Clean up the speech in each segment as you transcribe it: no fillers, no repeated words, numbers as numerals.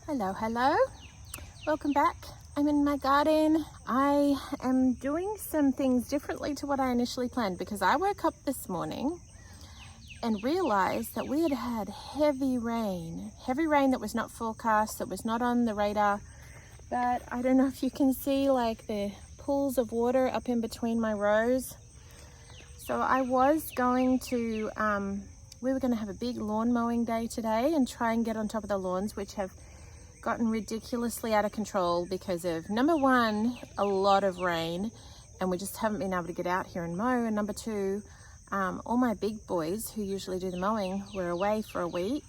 Hello, welcome back. I'm in my garden. I am doing some things differently to what I initially planned because I woke up this morning and realized that we had had heavy rain that was not forecast, that was not on the radar. But I don't know if you can see like the pools of water up in between my rows. So I was going to, we were going to have a big lawn mowing day today and try and get on top of the lawns, which have gotten ridiculously out of control because of, number one, a lot of rain, and we just haven't been able to get out here and mow. And number two, all my big boys who usually do the mowing were away for a week.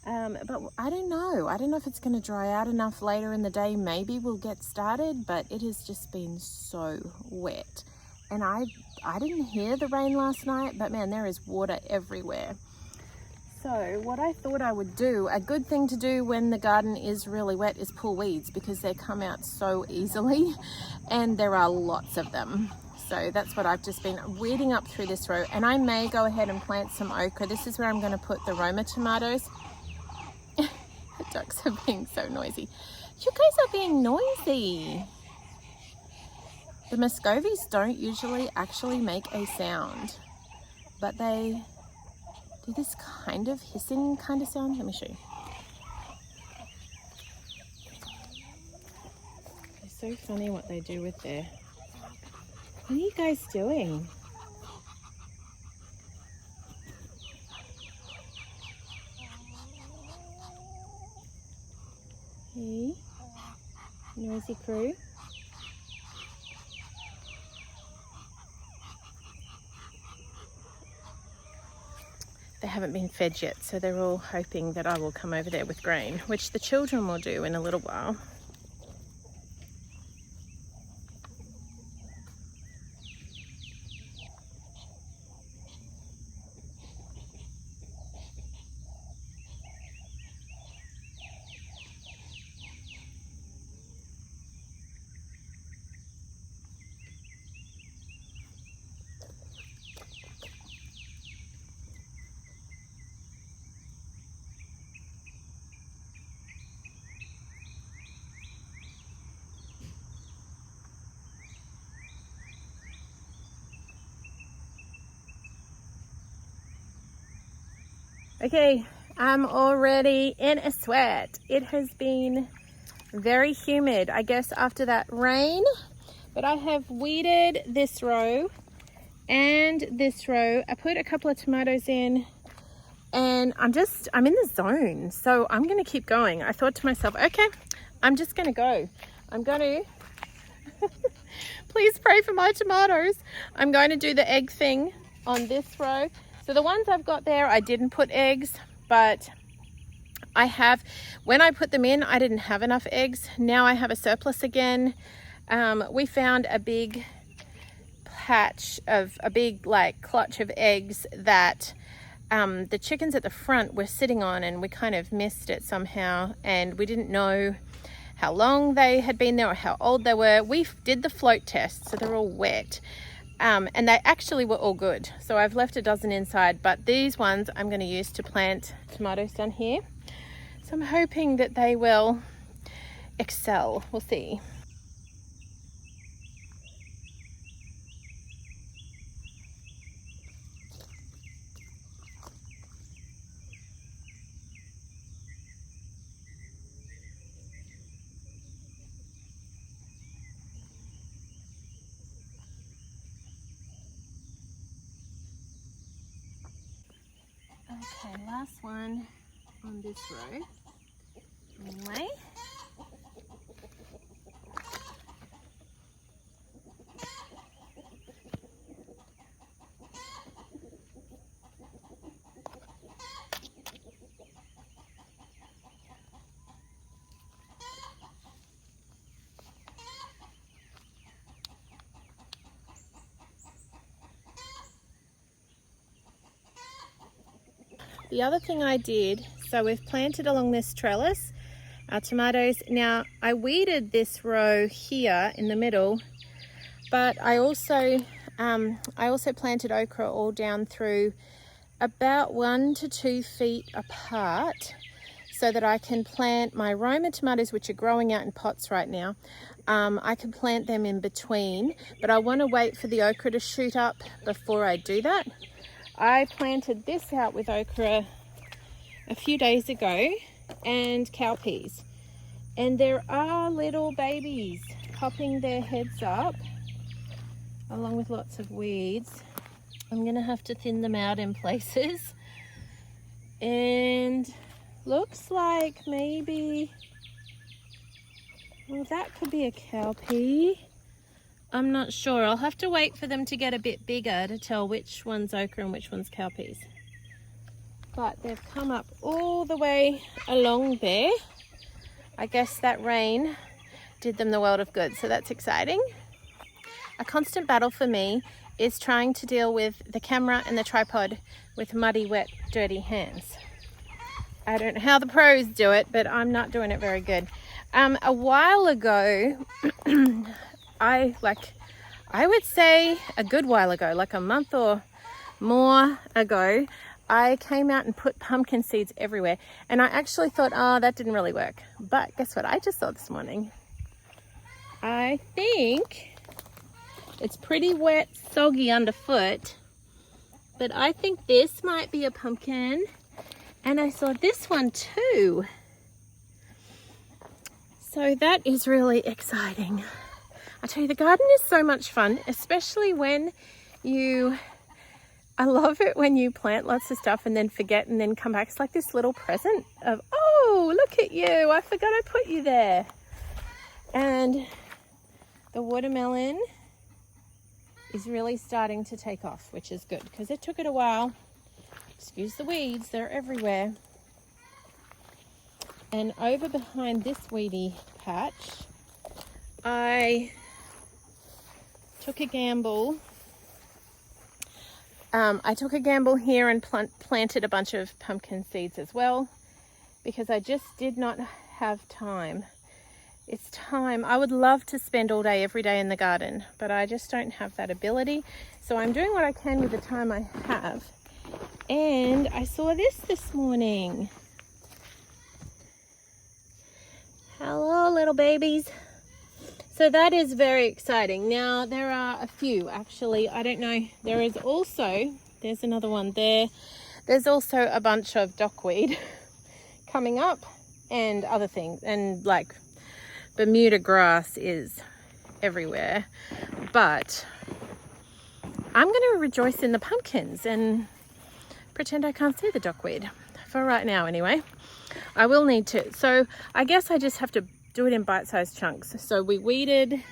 But I don't know if it's going to dry out enough later in the day. Maybe we'll get started, but it has just been so wet. And I didn't hear the rain last night, but man, there is water everywhere. So what I thought I would do, a good thing to do when the garden is really wet, is pull weeds because they come out so easily and there are lots of them. So that's what I've just been weeding up through this row, and I may go ahead and plant some okra. This is where I'm going to put the Roma tomatoes. The ducks are being so noisy. You guys are being noisy. The Muscovies don't usually actually make a sound, but they do this kind of hissing kind of sound. Let me show you. It's so funny what they do with their... What are you guys doing? Hey, noisy crew. They haven't been fed yet, so they're all hoping that I will come over there with grain, which the children will do in a little while. Okay, I'm already in a sweat. It has been very humid, I guess, after that rain. But I have weeded this row and this row. I put a couple of tomatoes in, and I'm in the zone. So I'm going to keep going. I thought to myself, okay, I'm just going to go. I'm going to, please pray for my tomatoes. I'm going to do the egg thing on this row. So the ones I've got there, I didn't put eggs, but I have, when I put them in, I didn't have enough eggs. Now I have a surplus again. We found a big clutch of eggs that the chickens at the front were sitting on, and we kind of missed it somehow, and we didn't know how long they had been there or how old they were. We did the float test, so they're all wet. And they actually were all good. So I've left a dozen inside, but these ones I'm going to use to plant tomatoes down here. So I'm hoping that they will excel. We'll see. Okay, last one on this row. Anyway. The other thing I did, so we've planted along this trellis our tomatoes. Now I weeded this row here in the middle, but I also planted okra all down through about 1 to 2 feet apart. so that I can plant my Roma tomatoes, which are growing out in pots right now. I can plant them in between, but I want to wait for the okra to shoot up before I do that. I planted this out with okra a few days ago and cowpeas, and there are little babies popping their heads up along with lots of weeds. I'm gonna have to thin them out in places, and looks like maybe, well, that could be a cowpea. I'm not sure. I'll have to wait for them to get a bit bigger to tell which one's okra and which one's cowpeas. But they've come up all the way along there. I guess that rain did them the world of good, so that's exciting. A constant battle for me is trying to deal with the camera and the tripod with muddy, wet, dirty hands. I don't know how the pros do it, but I'm not doing it very good. A while ago, I would say a good while ago, like a month or more ago, I came out and put pumpkin seeds everywhere. And I actually thought, oh, that didn't really work. But guess what I just saw this morning? I think it's pretty wet, soggy underfoot, but I think this might be a pumpkin. And I saw this one too. So that is really exciting. I tell you, the garden is so much fun, especially when I love it when you plant lots of stuff and then forget and then come back. It's like this little present of, oh, look at you. I forgot I put you there. And the watermelon is really starting to take off, which is good because it took it a while. Excuse the weeds, they're everywhere. And over behind this weedy patch, I took a gamble. I took a gamble here and planted a bunch of pumpkin seeds as well, because I just did not have time. It's time. I would love to spend all day, every day in the garden, but I just don't have that ability. So I'm doing what I can with the time I have. And I saw this morning. Hello, little babies. So that is very exciting. Now, there are a few, actually. I don't know. There's another one there. There's also a bunch of dockweed coming up and other things. And like Bermuda grass is everywhere. But I'm going to rejoice in the pumpkins and pretend I can't see the dockweed for right now anyway. I will need to. So I guess I just have to do it in bite-sized chunks. So we weeded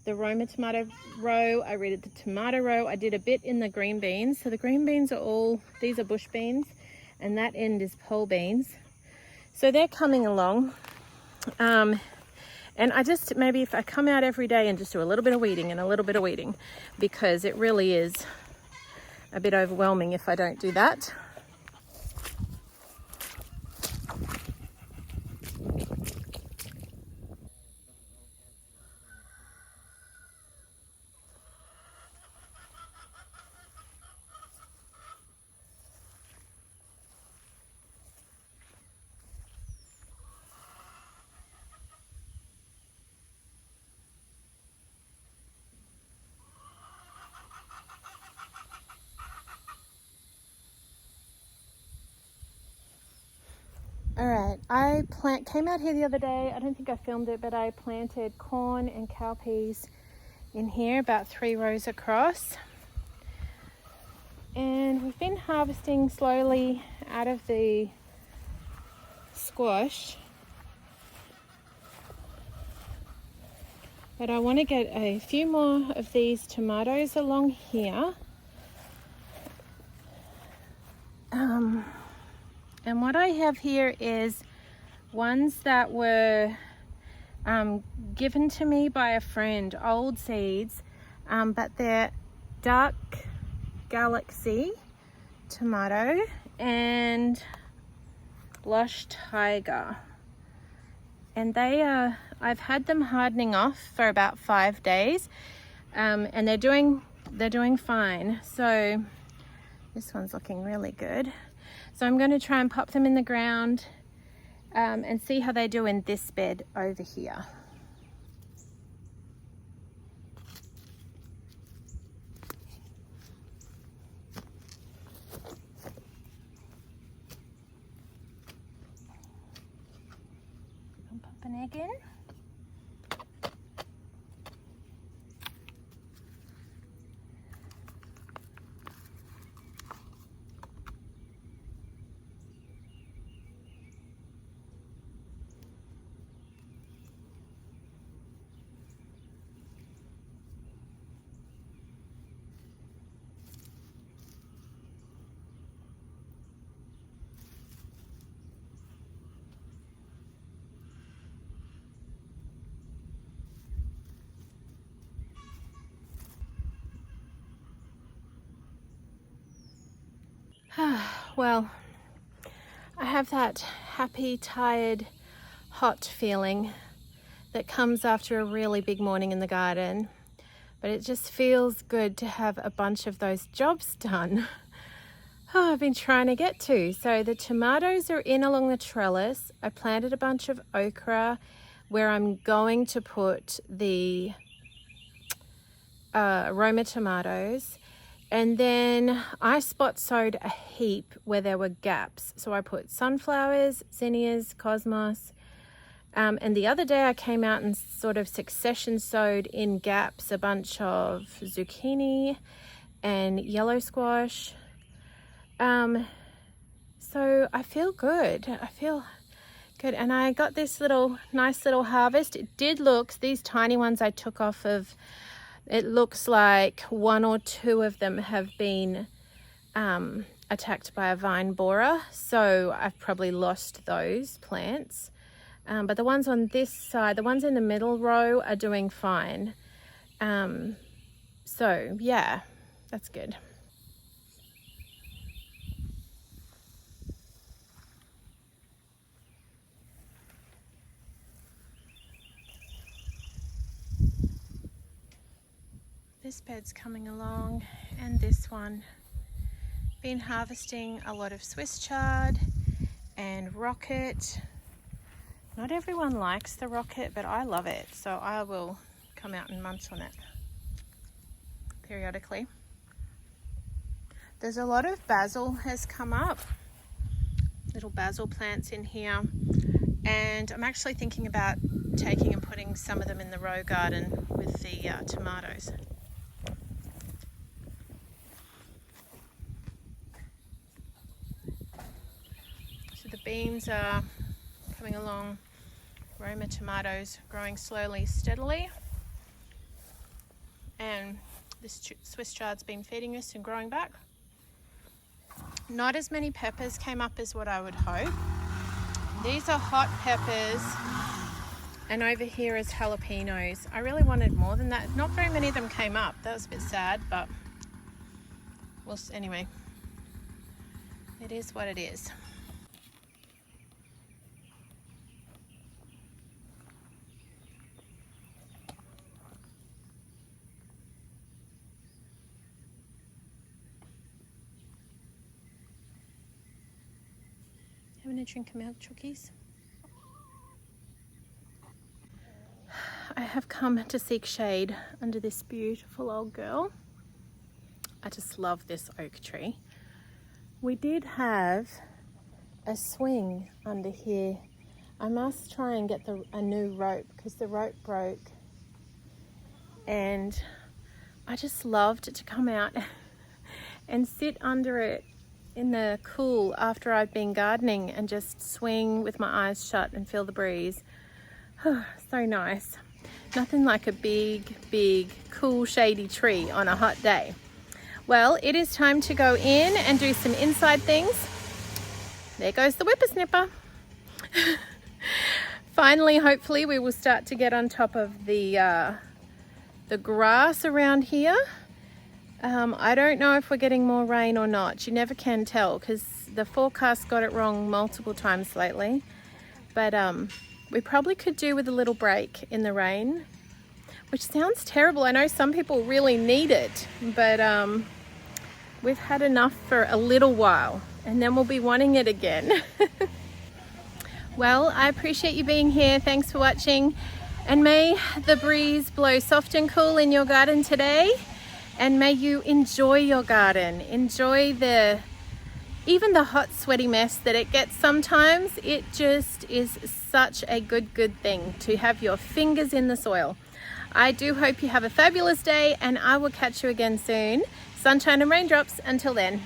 the Roma tomato row. I weeded the tomato row. I did a bit in the green beans. So the green beans are these are bush beans, and that end is pole beans. So they're coming along. And I just, maybe if I come out every day and just do a little bit of weeding and a little bit of weeding, because it really is a bit overwhelming if I don't do that. All right, I came out here the other day. I don't think I filmed it, but I planted corn and cowpeas in here, about 3 rows across. And we've been harvesting slowly out of the squash. But I want to get a few more of these tomatoes along here. And what I have here is ones that were given to me by a friend, old seeds, but they're dark galaxy tomato and blush tiger. And they are, I've had them hardening off for about 5 days, and they're doing fine. So this one's looking really good. So I'm going to try and pop them in the ground and see how they do in this bed over here. I'll pop an egg in. Well, I have that happy, tired, hot feeling that comes after a really big morning in the garden, but it just feels good to have a bunch of those jobs done. Oh, I've been trying to get to. So the tomatoes are in along the trellis. I planted a bunch of okra where I'm going to put the Roma tomatoes. And then I spot sowed a heap where there were gaps. So I put sunflowers, zinnias, cosmos. And the other day I came out and sort of succession sowed in gaps a bunch of zucchini and yellow squash. So I feel good. I feel good. And I got this nice little harvest. It did look, these tiny ones I took off of, it looks like 1 or 2 of them have been attacked by a vine borer. So I've probably lost those plants. But the ones on this side, the ones in the middle row are doing fine. So yeah, that's good. This bed's coming along, and this one. Been harvesting a lot of Swiss chard and rocket. Not everyone likes the rocket, but I love it, so I will come out and munch on it periodically. There's a lot of basil has come up, little basil plants in here, and I'm actually thinking about taking and putting some of them in the row garden with the tomatoes. So the beans are coming along. Roma tomatoes growing slowly, steadily, and this Swiss chard's been feeding us and growing back. Not as many peppers came up as what I would hope. These are hot peppers, and over here is jalapenos. I really wanted more than that. Not very many of them came up. That was a bit sad, but anyway, it is what it is. Having a drink of milk, chookies. I have come to seek shade under this beautiful old girl. I just love this oak tree. We did have a swing under here. I must try and get a new rope because the rope broke. And I just loved to come out and sit under it in the cool after I've been gardening and just swing with my eyes shut and feel the breeze. So nice. Nothing like a big, cool, shady tree on a hot day. Well, it is time to go in and do some inside things. There goes the whippersnipper. Finally, hopefully, we will start to get on top of the grass around here. I don't know if we're getting more rain or not. You never can tell because the forecast got it wrong multiple times lately. But we probably could do with a little break in the rain, which sounds terrible. I know some people really need it, but we've had enough for a little while and then we'll be wanting it again. Well, I appreciate you being here. Thanks for watching. And may the breeze blow soft and cool in your garden today. And may you enjoy your garden. Enjoy even the hot, sweaty mess that it gets sometimes. It just is such a good thing to have your fingers in the soil. I do hope you have a fabulous day, and I will catch you again soon. Sunshine and raindrops. Until then.